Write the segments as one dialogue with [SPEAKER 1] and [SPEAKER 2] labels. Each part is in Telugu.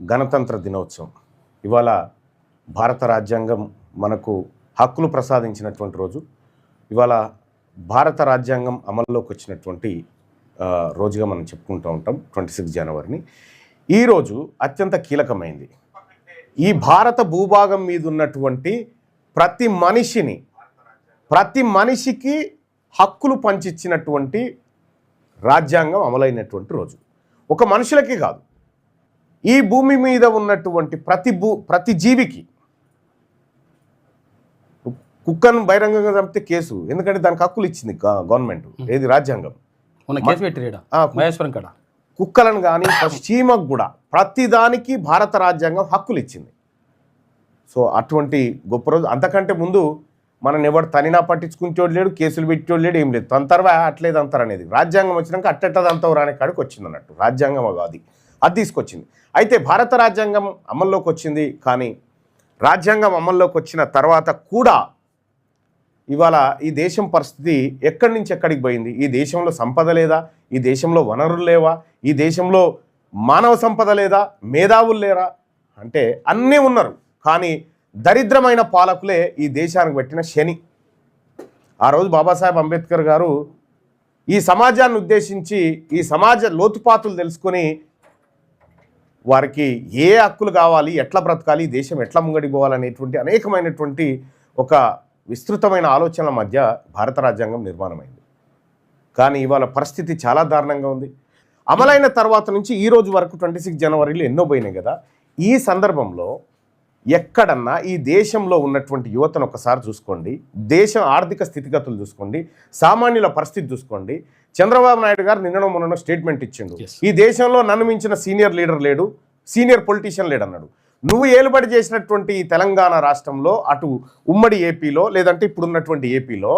[SPEAKER 1] గణతంత్ర దినోత్సవం. ఇవాళ భారత రాజ్యాంగం మనకు హక్కులు ప్రసాదించినటువంటి రోజు. ఇవాళ భారత రాజ్యాంగం అమల్లోకి వచ్చినటువంటి రోజుగా మనం చెప్పుకుంటూ ఉంటాం 26 జనవరిని. ఈరోజు అత్యంత కీలకమైంది. ఈ భారత భూభాగం మీద ఉన్నటువంటి ప్రతి మనిషికి హక్కులు పంచిచ్చినటువంటి రాజ్యాంగం అమలైనటువంటి రోజు. ఒక మనుషులకి కాదు, ఈ భూమి మీద ఉన్నటువంటి ప్రతి జీవికి. కుక్కను బహిరంగంగా చంపితే కేసు, ఎందుకంటే దానికి హక్కులు ఇచ్చింది గవర్నమెంట్, ఏది రాజ్యాంగం. కుక్కలను కానీ చీమకు కూడా ప్రతిదానికి భారత రాజ్యాంగం హక్కులు ఇచ్చింది. సో అటువంటి గొప్ప రోజు. అంతకంటే ముందు మనం ఎవరు తనినా పట్టించుకుంటోడు లేడు, కేసులు పెట్టోడు లేడు, ఏం లేదు. తంతరవా అట్లేదు అంటారు అనేది. రాజ్యాంగం వచ్చినాక అట్టెట్టదంతవు రాని కాడికి వచ్చింది అన్నట్టు. రాజ్యాంగం అది తీసుకొచ్చింది. అయితే భారత రాజ్యాంగం అమల్లోకి వచ్చింది. కానీ రాజ్యాంగం అమల్లోకి వచ్చిన తర్వాత కూడా ఇవాళ ఈ దేశం పరిస్థితి ఎక్కడి నుంచి ఎక్కడికి పోయింది? ఈ దేశంలో సంపద లేదా? ఈ దేశంలో వనరులు లేవా? ఈ దేశంలో మానవ సంపద లేదా? మేధావులు లేరా? అంటే అన్నీ ఉన్నారు. కానీ దరిద్రమైన పాలకులే ఈ దేశానికి పెట్టిన శని. ఆ రోజు బాబాసాహెబ్ అంబేద్కర్ గారు ఈ సమాజాన్ని ఉద్దేశించి ఈ సమాజ లోతుపాతులు తెలుసుకొని వారికి ఏ హక్కులు కావాలి, ఎట్లా బ్రతకాలి, ఈ దేశం ఎట్లా ముంగడిపోవాలనేటువంటి అనేకమైనటువంటి ఒక విస్తృతమైన ఆలోచనల మధ్య భారత రాజ్యాంగం నిర్మాణమైంది. కానీ ఇవాళ పరిస్థితి చాలా దారుణంగా ఉంది. అమలైన తర్వాత నుంచి ఈ రోజు వరకు 26 జనవరిలో ఎన్నో పోయినాయి కదా. ఈ సందర్భంలో ఎక్కడన్నా ఈ దేశంలో ఉన్నటువంటి యువతను ఒకసారి చూసుకోండి, దేశం ఆర్థిక స్థితిగతులు చూసుకోండి, సామాన్యుల పరిస్థితి చూసుకోండి. చంద్రబాబు నాయుడు గారు నిన్ననో మొన్ననో స్టేట్మెంట్ ఇచ్చిండు, ఈ దేశంలో నన్ను మించిన సీనియర్ లీడర్ లేడు, సీనియర్ పొలిటీషియన్ లేడు అన్నాడు. నువ్వు ఏలుబడి చేసినటువంటి తెలంగాణ రాష్ట్రంలో, అటు ఉమ్మడి ఏపీలో, లేదంటే ఇప్పుడున్నటువంటి ఏపీలో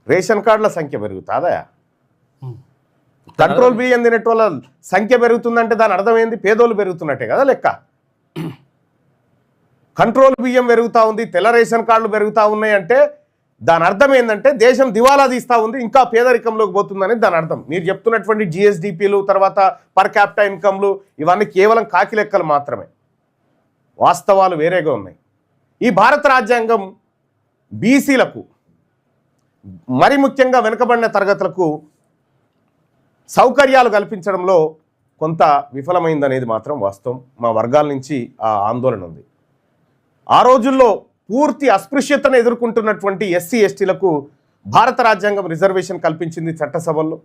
[SPEAKER 1] రేషన్ కార్డుల సంఖ్య పెరుగుతుందా? కంట్రోల్ బియ్యం తినేట వాళ్ళ సంఖ్య పెరుగుతుందంటే దాని అర్థం ఏంది? పేదోళ్ళు పెరుగుతున్నట్టే కదా లెక్క. కంట్రోల్ బియ్యం పెరుగుతూ ఉంది, తెల్ల రేషన్ కార్డులు పెరుగుతూ ఉన్నాయి అంటే దాని అర్థం ఏంటంటే దేశం దివాలా తీస్తూ ఉంది, ఇంకా పేదరికంలోకి పోతుందని దాని అర్థం. మీరు చెప్తున్నటువంటి జిఎస్డిపిలు, తర్వాత పర్ క్యాపిటా ఇన్కమ్లు, ఇవన్నీ కేవలం కాకి లెక్కలు మాత్రమే. వాస్తవాలు వేరేగా ఉన్నాయి. ఈ భారత రాజ్యాంగం బీసీలకు, మరి ముఖ్యంగా వెనుకబడిన తరగతులకు సౌకర్యాలు కల్పించడంలో కొంత విఫలమైందనేది మాత్రం వాస్తవం. మా వర్గాల నుంచి ఆ ఆందోళన ఉంది. ఆ రోజుల్లో పూర్తి అస్పృశ్యతను ఎదుర్కొంటున్నటువంటి ఎస్సీ ఎస్టీలకు భారత రాజ్యాంగం రిజర్వేషన్ కల్పించింది చట్టసభల్లో.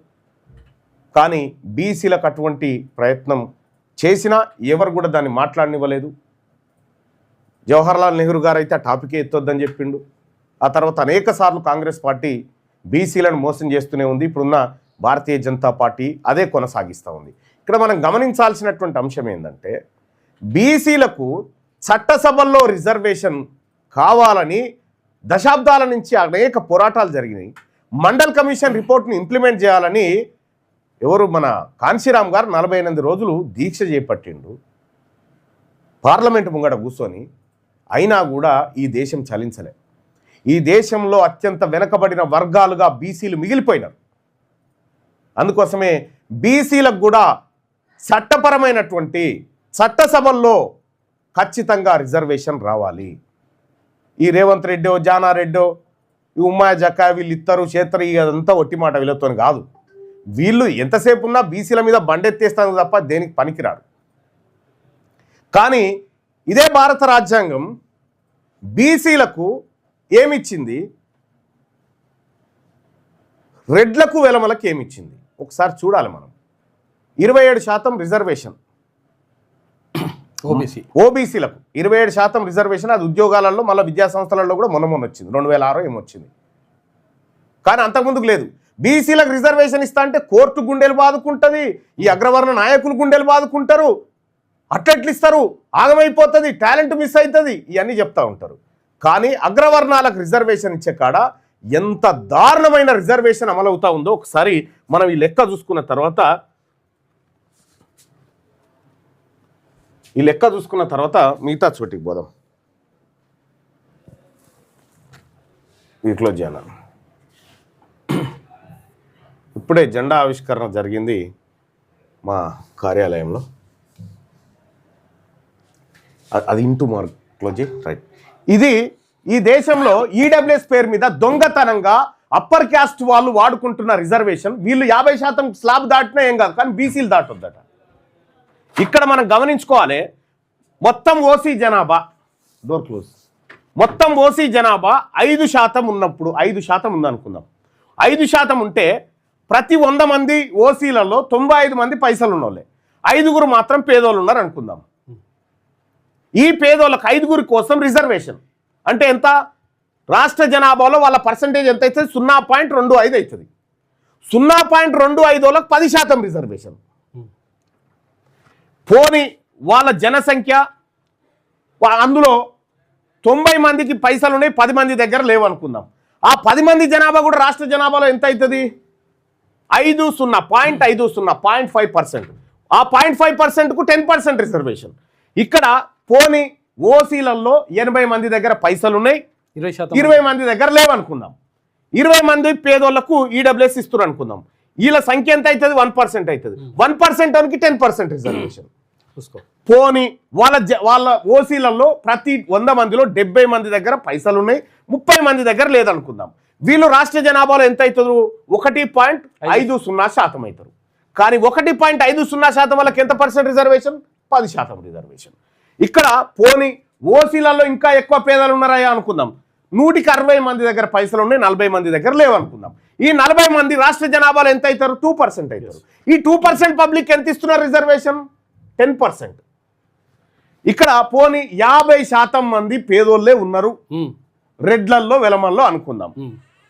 [SPEAKER 1] కానీ బీసీలకు అటువంటి ప్రయత్నం చేసినా ఎవరు కూడా దాన్ని మాట్లాడనివ్వలేదు. జవహర్లాల్ నెహ్రూ గారు అయితే ఆ టాపికే ఎత్తొద్దని చెప్పిండు. ఆ తర్వాత అనేక సార్లు కాంగ్రెస్ పార్టీ బీసీలను మోసం చేస్తూనే ఉంది. ఇప్పుడున్న భారతీయ జనతా పార్టీ అదే కొనసాగిస్తూ ఉంది. ఇక్కడ మనం గమనించాల్సినటువంటి అంశం ఏంటంటే, బీసీలకు చట్టసభల్లో రిజర్వేషన్ కావాలని దశాబ్దాల నుంచి అనేక పోరాటాలు జరిగినాయి. మండల్ కమిషన్ రిపోర్ట్ని ఇంప్లిమెంట్ చేయాలని ఎవరు మన కాన్శీరామ్ గారు 48 రోజులు దీక్ష చేపట్టిండు పార్లమెంట్ ముంగట కూర్చొని. అయినా కూడా ఈ దేశం చలించలే. ఈ దేశంలో అత్యంత వెనకబడిన వర్గాలుగా బీసీలు మిగిలిపోయినారు. అందుకోసమే బీసీలకు కూడా చట్టపరమైనటువంటి చట్టసభల్లో ఖచ్చితంగా రిజర్వేషన్ రావాలి. ఈ రేవంత్ రెడ్డో, జానారెడ్డో, ఈ ఉమ్మాయ జక్కా వీళ్ళు ఇద్దరు చేస్తారు, అదంతా ఒట్టి మాట వీళ్ళతో కాదు. వీళ్ళు ఎంతసేపు ఉన్నా బీసీల మీద బండెత్తేస్తాను తప్ప దేనికి పనికిరారు. కానీ ఇదే భారత రాజ్యాంగం బీసీలకు ఏమిచ్చింది, రెడ్లకు వెలమలకు ఏమిచ్చింది ఒకసారి చూడాలి మనం. 27% రిజర్వేషన్ ఓబీసీలకు, 27% రిజర్వేషన్. అది ఉద్యోగాలలో మళ్ళీ విద్యా సంస్థలలో కూడా మొన్న వచ్చింది, 2006 ఏమొచ్చింది. కానీ అంతకుముందుకు లేదు. బీసీలకు రిజర్వేషన్ ఇస్తా అంటే కోర్టు గుండెలు బాదుకుంటుంది, ఈ అగ్రవర్ణ నాయకులు గుండెలు బాదుకుంటారు. అట్లెట్లు ఇస్తారు, ఆగమైపోతుంది, టాలెంట్ మిస్ అవుతుంది, ఇవన్నీ చెప్తూ ఉంటారు. కానీ అగ్రవర్ణాలకు రిజర్వేషన్ ఇచ్చే కాడ ఎంత దారుణమైన రిజర్వేషన్ అమలవుతా ఉందో ఒకసారి మనం ఈ లెక్క చూసుకున్న తర్వాత మిగతా చోటికి పోదాం. వీటిలో జనం ఇప్పుడే జెండా ఆవిష్కరణ జరిగింది మా కార్యాలయంలో. అది ఇంటూ మార్క్ క్లోజ్ రైట్. ఇది ఈ దేశంలో ఈడబ్ల్యూఎస్ పేరు మీద దొంగతనంగా అప్పర్ క్యాస్ట్ వాళ్ళు వాడుకుంటున్న రిజర్వేషన్. వీళ్ళు 50% స్లాబ్ దాటినా ఏం కాదు, కానీ బీసీలు దాటొద్దట. ఇక్కడ మనం గమనించుకోవాలి, మొత్తం ఓసీ జనాభా డోర్ క్లోజ్, మొత్తం ఓసీ జనాభా 5% ఉన్నప్పుడు 5% ఉందనుకుందాం. 5% ఉంటే ప్రతి 100 మంది ఓసీలలో 95 మంది పైసలు ఉన్నోళ్ళే, 5 మాత్రం పేదోళ్ళు ఉన్నారు అనుకుందాం. ఈ పేదోళ్ళకి 5 కోసం రిజర్వేషన్ అంటే ఎంత? రాష్ట్ర జనాభాలో వాళ్ళ పర్సంటేజ్ ఎంత అవుతుంది? 0.25 అవుతుంది. 0.25 వాళ్ళకి 10% రిజర్వేషన్. పోనీ వాళ్ళ జనసంఖ్య అందులో 90 మందికి పైసలు ఉన్నాయి, 10 మంది దగ్గర లేవు అనుకుందాం. ఆ 10 మంది జనాభా కూడా రాష్ట్ర జనాభాలో ఎంత అవుతుంది? 0.50% ఆ 0.5%కు 10% రిజర్వేషన్. ఇక్కడ పోనీ ఓసీలలో 80 మంది దగ్గర పైసలు ఉన్నాయి, 20 మంది దగ్గర లేవనుకుందాం. 20 మంది పేదోళ్లకు ఈడబ్ల్యూఎస్ ఇస్తున్నారు అనుకుందాం. వీళ్ళ సంఖ్య ఎంత అవుతుంది? 1% అవుతుంది. 1% అనికి 10% రిజర్వేషన్. పోనీ వాళ్ళ ఓసీలలో ప్రతి 100 మందిలో 70 మంది దగ్గర పైసలు ఉన్నాయి, 30 మంది దగ్గర లేదనుకుందాం. వీళ్ళు రాష్ట్ర జనాభాలో ఎంత అవుతారు? 1.50% అవుతారు. కానీ 1.50% వాళ్ళకి ఎంత పర్సెంట్ రిజర్వేషన్? 10% రిజర్వేషన్. ఇక్కడ పోనీ ఓసీలలో ఇంకా ఎక్కువ పేదలు ఉన్నారా అనుకుందాం. 160 మంది దగ్గర పైసలు ఉన్నాయి, 40 మంది దగ్గర లేవనుకుందాం. ఈ 40 మంది రాష్ట్ర జనాభాలో ఎంత అవుతారు? 2% అవుతారు. ఈ 2% పబ్లిక్ ఎంత ఇస్తున్నారు రిజర్వేషన్? 10%. ఇక్కడ పోనీ 50% మంది పేదోళ్ళే ఉన్నారు రెడ్లల్లో వెలమల్లో అనుకుందాం.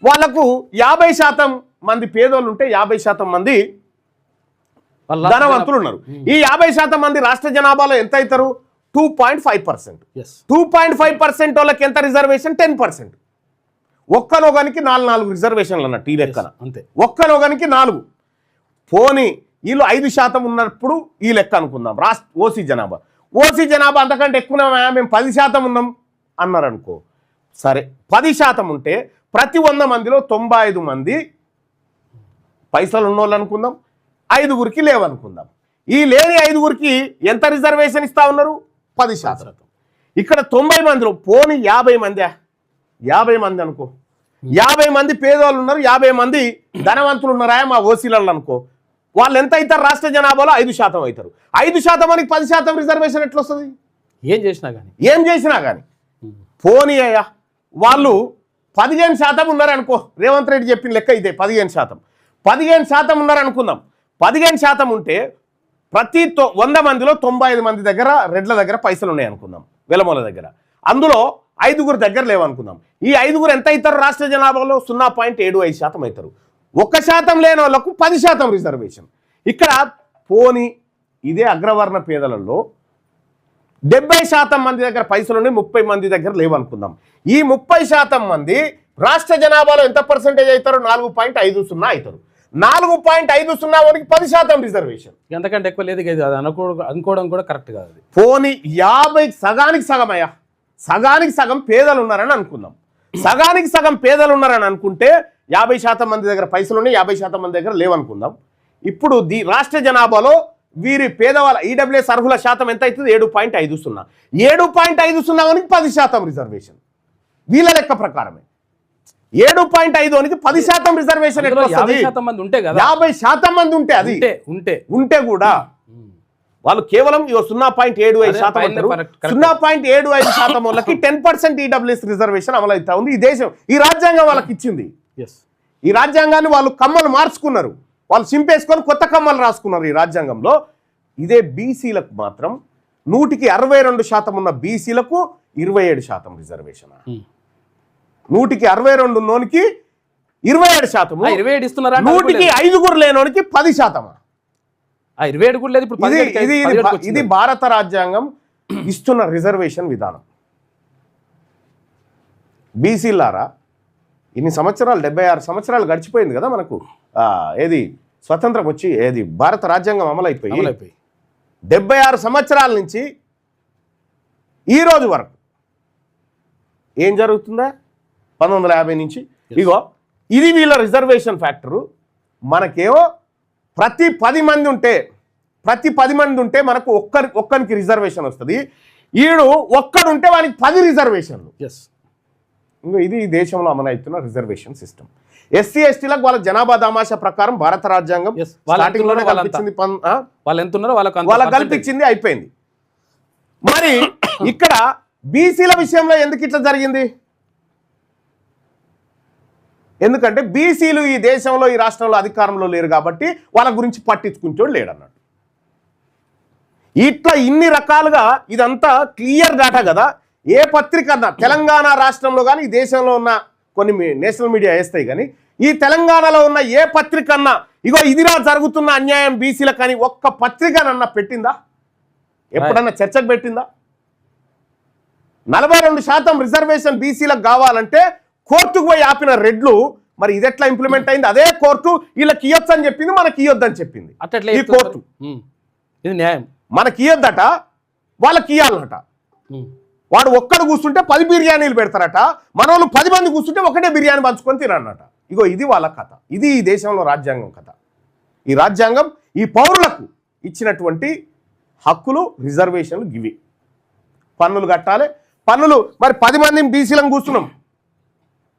[SPEAKER 1] వాళ్ళకు 50% మంది పేదోళ్ళు ఉంటే 50% మంది ధనవంతులు ఉన్నారు. ఈ 50% మంది రాష్ట్ర జనాభాలో ఎంత అవుతారు? 2.5%. 2.5% వాళ్ళకి ఎంత రిజర్వేషన్? 10%. ఒక్కనొగనికి 4 రిజర్వేషన్లు అన్నట్టు ఈ లెక్కన. అంతే, ఒక్కనొగనికి 4. పోనీ వీళ్ళు 5% ఉన్నప్పుడు ఈ లెక్క అనుకుందాం. ఓసీ జనాభా అంతకంటే ఎక్కువ మేము 10% ఉన్నాం అన్నారు అనుకో. సరే, 10% ఉంటే ప్రతి 100 మందిలో 95 మంది పైసలు ఉన్నోళ్ళు అనుకుందాం, 5 లేవనుకుందాం. ఈ లేని 5 ఎంత రిజర్వేషన్ ఇస్తా ఉన్నారు? 10%. ఇక్కడ 90 మందిలో పోనీ 50 మంది అనుకో. 50 మంది పేదవాళ్ళు ఉన్నారు, 50 మంది ధనవంతులు ఉన్నారా మా ఓసీలలో అనుకో. వాళ్ళు ఎంత అవుతారు? రాష్ట్ర జనాభాలో 5% అవుతారు. 5% మనకి 10% రిజర్వేషన్ ఎట్లా వస్తుంది? ఏం చేసినా కానీ పోనీ అయ్యా వాళ్ళు 15% ఉన్నారనుకో. రేవంత్ రెడ్డి చెప్పిన లెక్క ఇదే. 15% ఉన్నారనుకుందాం. 15% ఉంటే ప్రతి 100 మందిలో 95 మంది దగ్గర రెడ్ల దగ్గర పైసలు ఉన్నాయి అనుకుందాం, వెలమల దగ్గర. అందులో 5 దగ్గర లేవనుకుందాం. ఈ 5 ఎంత అవుతారు? రాష్ట్ర జనాభాలో 0.75% అవుతారు. 1% లేని వాళ్ళకు 10% రిజర్వేషన్. ఇక్కడ పోనీ ఇదే అగ్రవర్ణ పేదలలో 70% మంది దగ్గర పైసలు ఉన్నాయి, 30 మంది దగ్గర లేవనుకుందాం. ఈ 30% మంది రాష్ట్ర జనాభాలో ఎంత పర్సెంటేజ్ అవుతారు? 4.50 అవుతారు. 4.50 వారికి 10% రిజర్వేషన్.
[SPEAKER 2] ఎంతకంటే ఎక్కువ లేదు, అనుకోవడం కూడా కరెక్ట్ కాదు.
[SPEAKER 1] పోనీ 50 సగానికి సగం పేదలు ఉన్నారని అనుకుందాం. సగానికి సగం పేదలు ఉన్నారని అనుకుంటే 50% మంది దగ్గర పైసలు ఉన్నాయి, 50% మంది దగ్గర లేవనుకుందాం. ఇప్పుడు రాష్ట్ర జనాభాలో వీరి పేదవాళ్ళ ఈడబ్ల్యూఎస్ అర్హుల శాతం ఎంత అవుతుంది? 7.50. 7.50 వానికి 10% రిజర్వేషన్. వీళ్ళ లెక్క ప్రకారమే 7.5 వానికి 10% రిజర్వేషన్.
[SPEAKER 2] 50% మంది ఉంటే కదా,
[SPEAKER 1] 50% మంది ఉంటే అది ఉంటే కూడా వాళ్ళు కేవలం 0.75%. 0.75% వాళ్ళకి 10% ఈడబ్ల్యూఎస్ రిజర్వేషన్ అమలు అవుతా ఉంది. ఈ దేశం, ఈ రాజ్యాంగం వాళ్ళకి ఇచ్చింది. ఈ రాజ్యాంగాన్ని వాళ్ళు కమ్మలు మార్చుకున్నారు, వాళ్ళు చింపేసుకొని కొత్త కమ్మలు రాసుకున్నారు ఈ రాజ్యాంగంలో. ఇదే బీసీలకు మాత్రం 162% ఉన్న బీసీలకు 27% రిజర్వేషన్. 162 ఉన్నోనికి 27%,
[SPEAKER 2] 27 ఇస్తున్నారా?
[SPEAKER 1] 5 లేనోనికి 10%.
[SPEAKER 2] 27 కూడా లేదు. ఇప్పుడు
[SPEAKER 1] ఇది భారత రాజ్యాంగం ఇస్తున్న రిజర్వేషన్ విధానం. బీసీలారా, ఇన్ని సంవత్సరాలు 76 సంవత్సరాలు గడిచిపోయింది కదా మనకు. ఏది స్వతంత్రం వచ్చి ఏది భారత రాజ్యాంగం అమలైపోయి 76 సంవత్సరాల నుంచి ఈ రోజు వరకు ఏం జరుగుతుందా? 1950 నుంచి ఇగో ఇది వీళ్ళ రిజర్వేషన్ ఫ్యాక్టరు. మనకేమో ప్రతి 10 మంది ఉంటే మనకు ఒక్కరికి రిజర్వేషన్ వస్తుంది. ఈడు ఒక్కడుంటే వానికి 10 రిజర్వేషన్లు.
[SPEAKER 2] ఎస్,
[SPEAKER 1] ఇంకో ఇది ఈ దేశంలో అమలవుతున్న రిజర్వేషన్ సిస్టమ్. ఎస్సీ ఎస్టీలకు వాళ్ళ జనాభా దామాషా ప్రకారం భారత రాజ్యాంగం స్టార్టింగ్ లోనే కల్పించింది,
[SPEAKER 2] వాళ్ళు ఎంత ఉన్నారో
[SPEAKER 1] వాళ్ళకి కల్పించింది, అయిపోయింది. మరి ఇక్కడ బీసీల విషయంలో ఎందుకు ఇట్లా జరిగింది? ఎందుకంటే బీసీలు ఈ దేశంలో ఈ రాష్ట్రంలో అధికారంలో లేరు కాబట్టి వాళ్ళ గురించి పట్టించుకుంటోడు లేడన్నట్టు. ఇట్లా ఇన్ని రకాలుగా ఇదంతా క్లియర్ డాటా కదా. ఏ పత్రిక అన్నా తెలంగాణ రాష్ట్రంలో కానీ ఈ దేశంలో ఉన్న కొన్ని నేషనల్ మీడియా వేస్తాయి, కానీ ఈ తెలంగాణలో ఉన్న ఏ పత్రిక అన్నా ఇగో ఇదిరా జరుగుతున్న అన్యాయం బీసీలకు కానీ ఒక్క పత్రికనన్నా పెట్టిందా? ఎప్పుడన్నా చర్చకు పెట్టిందా? 42% రిజర్వేషన్ బీసీలకు కావాలంటే కోర్టుకు పోయి ఆపిన రెడ్లు, మరి ఇది ఎట్లా ఇంప్లిమెంట్ అయింది? అదే కోర్టు వీళ్ళకి ఇవ్వచ్చు అని చెప్పింది, మనకి ఇవ్వద్దని చెప్పింది. ఈ కోర్టు
[SPEAKER 2] ఇది న్యాయం,
[SPEAKER 1] మనకి ఇవ్వద్దట, వాళ్ళకి ఇవ్వాలన్నట. వాడు ఒక్కడు కూర్చుంటే 10 బిర్యానీలు పెడతారట, మన వాళ్ళు 10 మంది కూర్చుంటే ఒకటే బిర్యానీ పంచుకొని తినన్నట. ఇగో ఇది వాళ్ళ కథ. ఇది ఈ దేశంలో రాజ్యాంగం కథ. ఈ రాజ్యాంగం ఈ పౌరులకు ఇచ్చినటువంటి హక్కులు, రిజర్వేషన్లు ఇవి. పన్నులు కట్టాలి. పన్నులు మరి 10 మంది బీసీలను కూర్చున్నాం,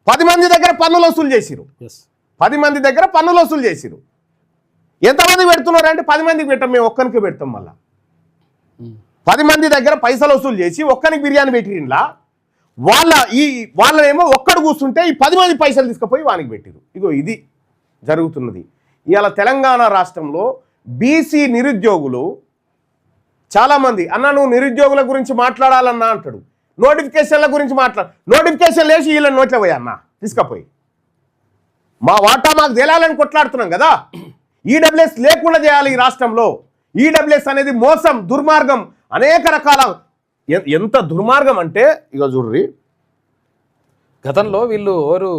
[SPEAKER 1] 10 మంది దగ్గర పన్నులు వసూలు చేసిరు. 10 మంది దగ్గర పన్నులు వసూలు చేసిరు. ఎంతమంది పెడుతున్నారు అంటే 10 మందికి పెట్టాం, మేము ఒక్కరికి పెడతాం. మళ్ళా 10 మంది దగ్గర పైసలు వసూలు చేసి ఒక్కరికి బిర్యానీ పెట్టిండ్లా, వాళ్ళనేమో ఒక్కడు కూర్చుంటే ఈ 10 మంది పైసలు తీసుకుపోయి వానికి పెట్టిరు. ఇగో ఇది జరుగుతున్నది. ఇవాళ తెలంగాణ రాష్ట్రంలో బీసీ నిరుద్యోగులు చాలామంది, అన్న నువ్వు నిరుద్యోగుల గురించి మాట్లాడాలన్నా అంటాడు, నోటిఫికేషన్ల గురించి నోటిఫికేషన్ లేచి వీళ్ళని నోట్లే పోయి అన్న తీసుకపోయి మా వాటా మాకు తేలాలని కొట్లాడుతున్నాం కదా. ఈడబ్ల్యూఎస్ లేకుండా చేయాలి ఈ రాష్ట్రంలో. ఈడబ్ల్యూఎస్ అనేది మోసం, దుర్మార్గం, అనేక రకాల. ఎంత దుర్మార్గం అంటే ఇక చూడ్రి,
[SPEAKER 2] గతంలో వీళ్ళు ఎవరు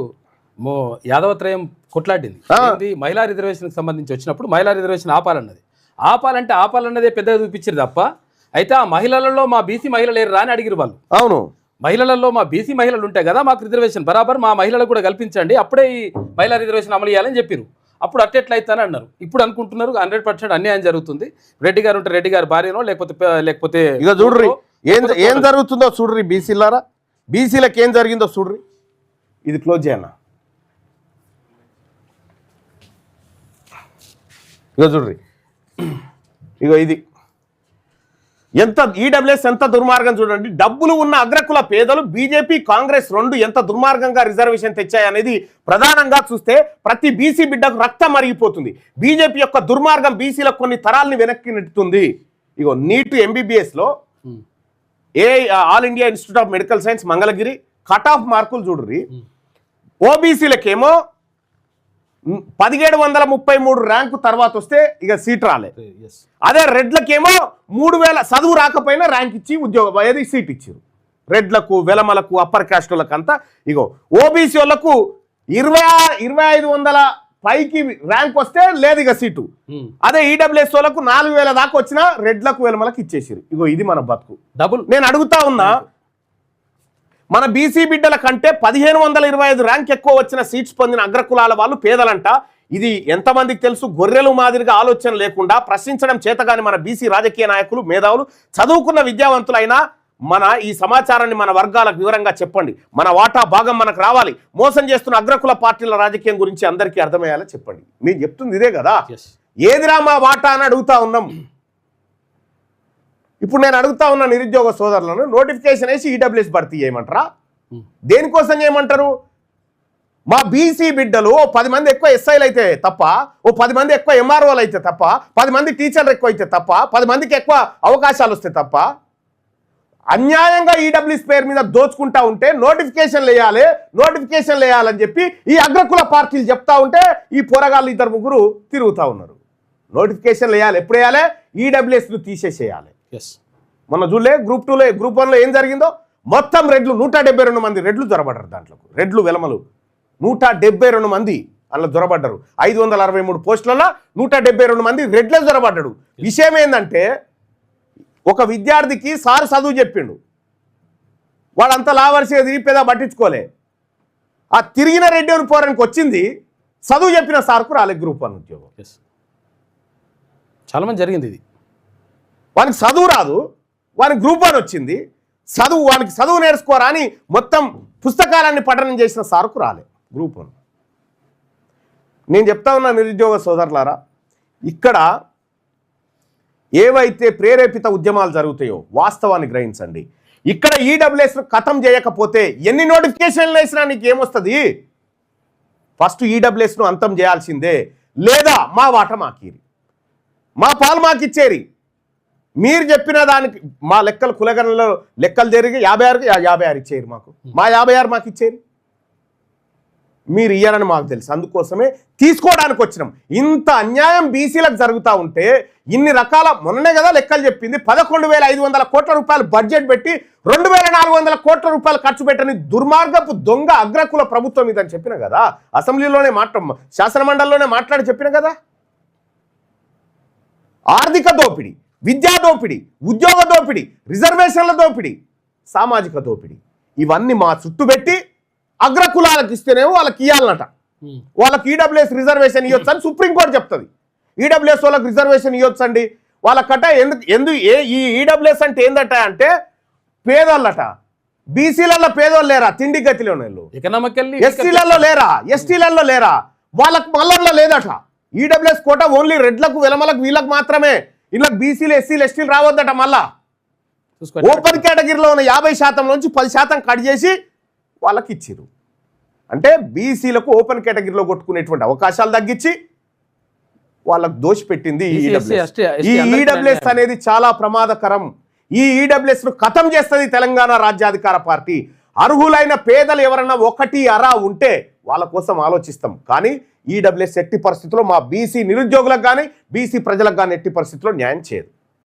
[SPEAKER 2] యాదవత్రయం కొట్లాడింది మహిళా రిజర్వేషన్కి సంబంధించి వచ్చినప్పుడు మహిళా రిజర్వేషన్ ఆపాలంటే పెద్దగా చూపించారు తప్ప, అయితే ఆ మహిళలలో మా బీసీ మహిళలు లేరు అని అడిగిరు వాళ్ళు.
[SPEAKER 1] అవును,
[SPEAKER 2] మహిళలలో మా బీసీ మహిళలు ఉంటాయి కదా, మాకు రిజర్వేషన్ బరాబర్ మా మహిళలకు కూడా కల్పించండి, అప్పుడే ఈ మహిళా రిజర్వేషన్ అమలు చేయాలని చెప్పారు. అప్పుడు అట్టెట్లయితేనే అన్నారు. ఇప్పుడు అనుకుంటున్నారు 100% అన్యాయం జరుగుతుంది. రెడ్డి గారు ఉంటే రెడ్డి గారు భార్యనో లేకపోతే
[SPEAKER 1] ఇక చూడ్రి ఏం జరుగుతుందో చూడ్రి. బీసీలారా, బీసీలకు ఏం జరిగిందో చూడ్రి. ఇది క్లోజ్ చేయన్న. ఇక చూడ్రి, ఇగో ఇది ఎంత ఈడబ్ల్యూఎస్ ఎంత దుర్మార్గం చూడండి. డబ్బులు ఉన్న అగ్రకుల పేదలు బీజేపీ కాంగ్రెస్ రెండు ఎంత దుర్మార్గంగా రిజర్వేషన్ తెచ్చాయనేది ప్రధానంగా చూస్తే ప్రతి బీసీ బిడ్డకు రక్తం మరిగిపోతుంది. బీజేపీ యొక్క దుర్మార్గం బీసీలకు కొన్ని తరాల్ని వెనక్కి నెట్టుతుంది. ఇగో నీట్ ఎంబీబీఎస్లో All India Institute of Medical Science Mangalagiri cut off మార్కులు చూడ్రి. ఓబీసీలకేమో 1733 ర్యాంకు తర్వాత వస్తే ఇక సీట్ రాలే. అదే రెడ్లకేమో 3000 చదువు రాకపోయినా ర్యాంక్ ఇచ్చి ఉద్యోగం ఏది సీట్ ఇచ్చారు. రెడ్లకు, వెలమలకు, అప్పర్ క్యాస్ట్ వాళ్ళకు అంతా. ఇగో ఓబీసీ వాళ్ళకు 2500 పైకి ర్యాంక్ వస్తే లేదు ఇక సీటు. అదే ఈడబ్ల్యూఎస్ వాళ్ళకు 4000 దాకా వచ్చినా రెడ్లకు, వెలమలకు ఇచ్చేసారు. ఇగో ఇది మన బతుకు.
[SPEAKER 2] డబుల్
[SPEAKER 1] నేను అడుగుతా ఉన్నా, మన బీసీ బిడ్డల కంటే 1525 ర్యాంక్ ఎక్కువ వచ్చిన సీట్స్ పొందిన అగ్రకులాల వాళ్ళు పేదలంట. ఇది ఎంతమందికి తెలుసు? గొర్రెలు మాదిరిగా ఆలోచన లేకుండా ప్రశ్నించడం చేతగాని మన బీసీ రాజకీయ నాయకులు, మేధావులు, చదువుకున్న విద్యావంతులైనా మన ఈ సమాచారాన్ని మన వర్గాలకు వివరంగా చెప్పండి. మన వాటా భాగం మనకు రావాలి. మోసం చేస్తున్న అగ్రకుల పార్టీల రాజకీయం గురించి అందరికీ అర్థమయ్యేలా చెప్పండి. మీరు చెప్తుంది ఇదే కదా. ఏదిరా మా వాటా అని అడుగుతా ఉన్నాం. ఇప్పుడు నేను అడుగుతా ఉన్న నిరుద్యోగ సోదరులను నోటిఫికేషన్ వేసి ఈడబ్ల్యూఎస్ భర్తీ చేయమంటారా? దేనికోసం చేయమంటారు? మా బీసీ బిడ్డలు 10 మంది ఎక్కువ ఎస్ఐలు అయితే తప్ప, 10 మంది ఎక్కువ ఎంఆర్ఓలు అయితే తప్ప, 10 మంది టీచర్లు ఎక్కువ అయితే తప్ప, 10 మందికి ఎక్కువ అవకాశాలు వస్తే తప్ప, అన్యాయంగా ఈడబ్ల్యూఎస్ పేరు మీద దోచుకుంటా ఉంటే నోటిఫికేషన్లు వేయాలని చెప్పి ఈ అగ్రకుల పార్టీలు చెప్తా ఉంటే ఈ పోరగాళ్ళు 2-3 తిరుగుతూ ఉన్నారు. నోటిఫికేషన్లు వేయాలి. ఎప్పుడు వేయాలి? ఈడబ్ల్యూఎస్ను తీసేసేయాలి. మొన్న చూడలే గ్రూప్ 2లో, గ్రూప్ 1లో ఏం జరిగిందో? మొత్తం రెడ్లు 172 మంది రెడ్లు దొరబడ్డారు. దాంట్లో రెడ్లు, వెలమలు 172 మంది అందులో దొరబడ్డారు. 563 పోస్టులలో 172 మంది రెడ్లే దొరబడ్డాడు. విషయం ఏంటంటే, ఒక విద్యార్థికి సార్ చదువు చెప్పిండు, వాడంతా లావర్సి తిరిగిపోదా పట్టించుకోలే. ఆ తిరిగిన రెడ్డి పోరానికి వచ్చింది, చదువు చెప్పిన సార్కు రాలే గ్రూప్ 1 ఉద్యోగం.
[SPEAKER 2] చాలా మంది జరిగింది ఇది.
[SPEAKER 1] వానికి చదువు రాదు, వానికి గ్రూప్ 1 వచ్చింది, వానికి చదువు నేర్చుకోరా అని మొత్తం పుస్తకాలన్నీ పఠనం చేసిన సార్కు రాలే గ్రూప్ 1. నేను చెప్తా ఉన్నా నిరుద్యోగ సోదరులారా, ఇక్కడ ఏవైతే ప్రేరేపిత ఉద్యమాలు జరుగుతాయో వాస్తవాన్ని గ్రహించండి. ఇక్కడ ఈడబ్ల్యూఎస్ ఖతం చేయకపోతే ఎన్ని నోటిఫికేషన్లు వేసినా నీకు ఏమొస్తుంది? ఫస్ట్ ఈడబ్ల్యూఎస్ను అంతం చేయాల్సిందే, లేదా మా వాట మాకీరి, మా పాలు మాకిచ్చేరి. మీరు చెప్పిన దానికి మా లెక్కలు కులగణలో లెక్కలు జరిగి 56 ఇచ్చేరు మాకు, మా 56 మాకు ఇచ్చేరి. మీరు ఇయ్యారని మాకు తెలుసు, అందుకోసమే తీసుకోవడానికి వచ్చినాం. ఇంత అన్యాయం బీసీలకు జరుగుతూ ఉంటే ఇన్ని రకాల, మొన్ననే కదా లెక్కలు చెప్పింది, 11,500 కోట్ల రూపాయలు బడ్జెట్ పెట్టి 2,400 కోట్ల రూపాయలు ఖర్చు పెట్టని దుర్మార్గపు దొంగ అగ్రకుల ప్రభుత్వం ఇదని చెప్పిన కదా, అసెంబ్లీలోనే శాసనమండలిలోనే మాట్లాడి చెప్పిన కదా. ఆర్థిక దోపిడీ, విద్యా దోపిడీ, ఉద్యోగ దోపిడీ, రిజర్వేషన్ల దోపిడీ, సామాజిక దోపిడీ, ఇవన్నీ మా చుట్టూ పెట్టి అగ్రకులాలకు ఇస్తేనేమో వాళ్ళకి ఇవ్వాలన్నట. వాళ్ళకి ఈడబ్ల్యూఎస్ రిజర్వేషన్ ఇవ్వచ్చు అని సుప్రీంకోర్టు చెప్తుంది. ఈడబ్ల్యూఎస్ వాళ్ళకి రిజర్వేషన్ ఇవ్వచ్చండి వాళ్ళకట. ఈ ఈడబ్ల్యూఎస్ అంటే ఏందట అంటే పేదోళ్ళట. బీసీలలో పేదోళ్ళు లేరా? తిండి గతిలో ఎస్సీలలో లేరా? ఎస్టీలలో లేరా? వాళ్ళకి మల్లర్లో లేదట. ఈడబ్ల్యూఎస్ కోట ఓన్లీ రెడ్లకు వెలమలకు వీళ్ళకి మాత్రమే. వీళ్ళకి బీసీలు ఎస్సీలు ఎస్టీలు రావద్దట. మళ్ళా ఓపెన్ కేటగిరీలో ఉన్న 50% నుంచి 10% కట్ చేసి వాళ్ళకి ఇచ్చిరు. అంటే బీసీలకు ఓపెన్ కేటగిరీలో కొట్టుకునేటువంటి అవకాశాలు తగ్గించి వాళ్ళకు దోషిపెట్టింది ఈ ఈడబ్ల్యూఎస్ అనేది చాలా ప్రమాదకరం. ఈ ఈడబ్ల్యూఎస్ ను ఖతం చేస్తుంది తెలంగాణ రాజ్యాధికార పార్టీ. అర్హులైన పేదలు ఎవరన్నా ఒకటి అరా ఉంటే వాళ్ళ కోసం ఆలోచిస్తాం, కానీ ఈడబ్ల్యూఎస్ ఎట్టి పరిస్థితుల్లో మా బీసీ నిరుద్యోగులకు కానీ బీసీ ప్రజలకు కానీ ఎట్టి పరిస్థితుల్లో న్యాయం చేయదు.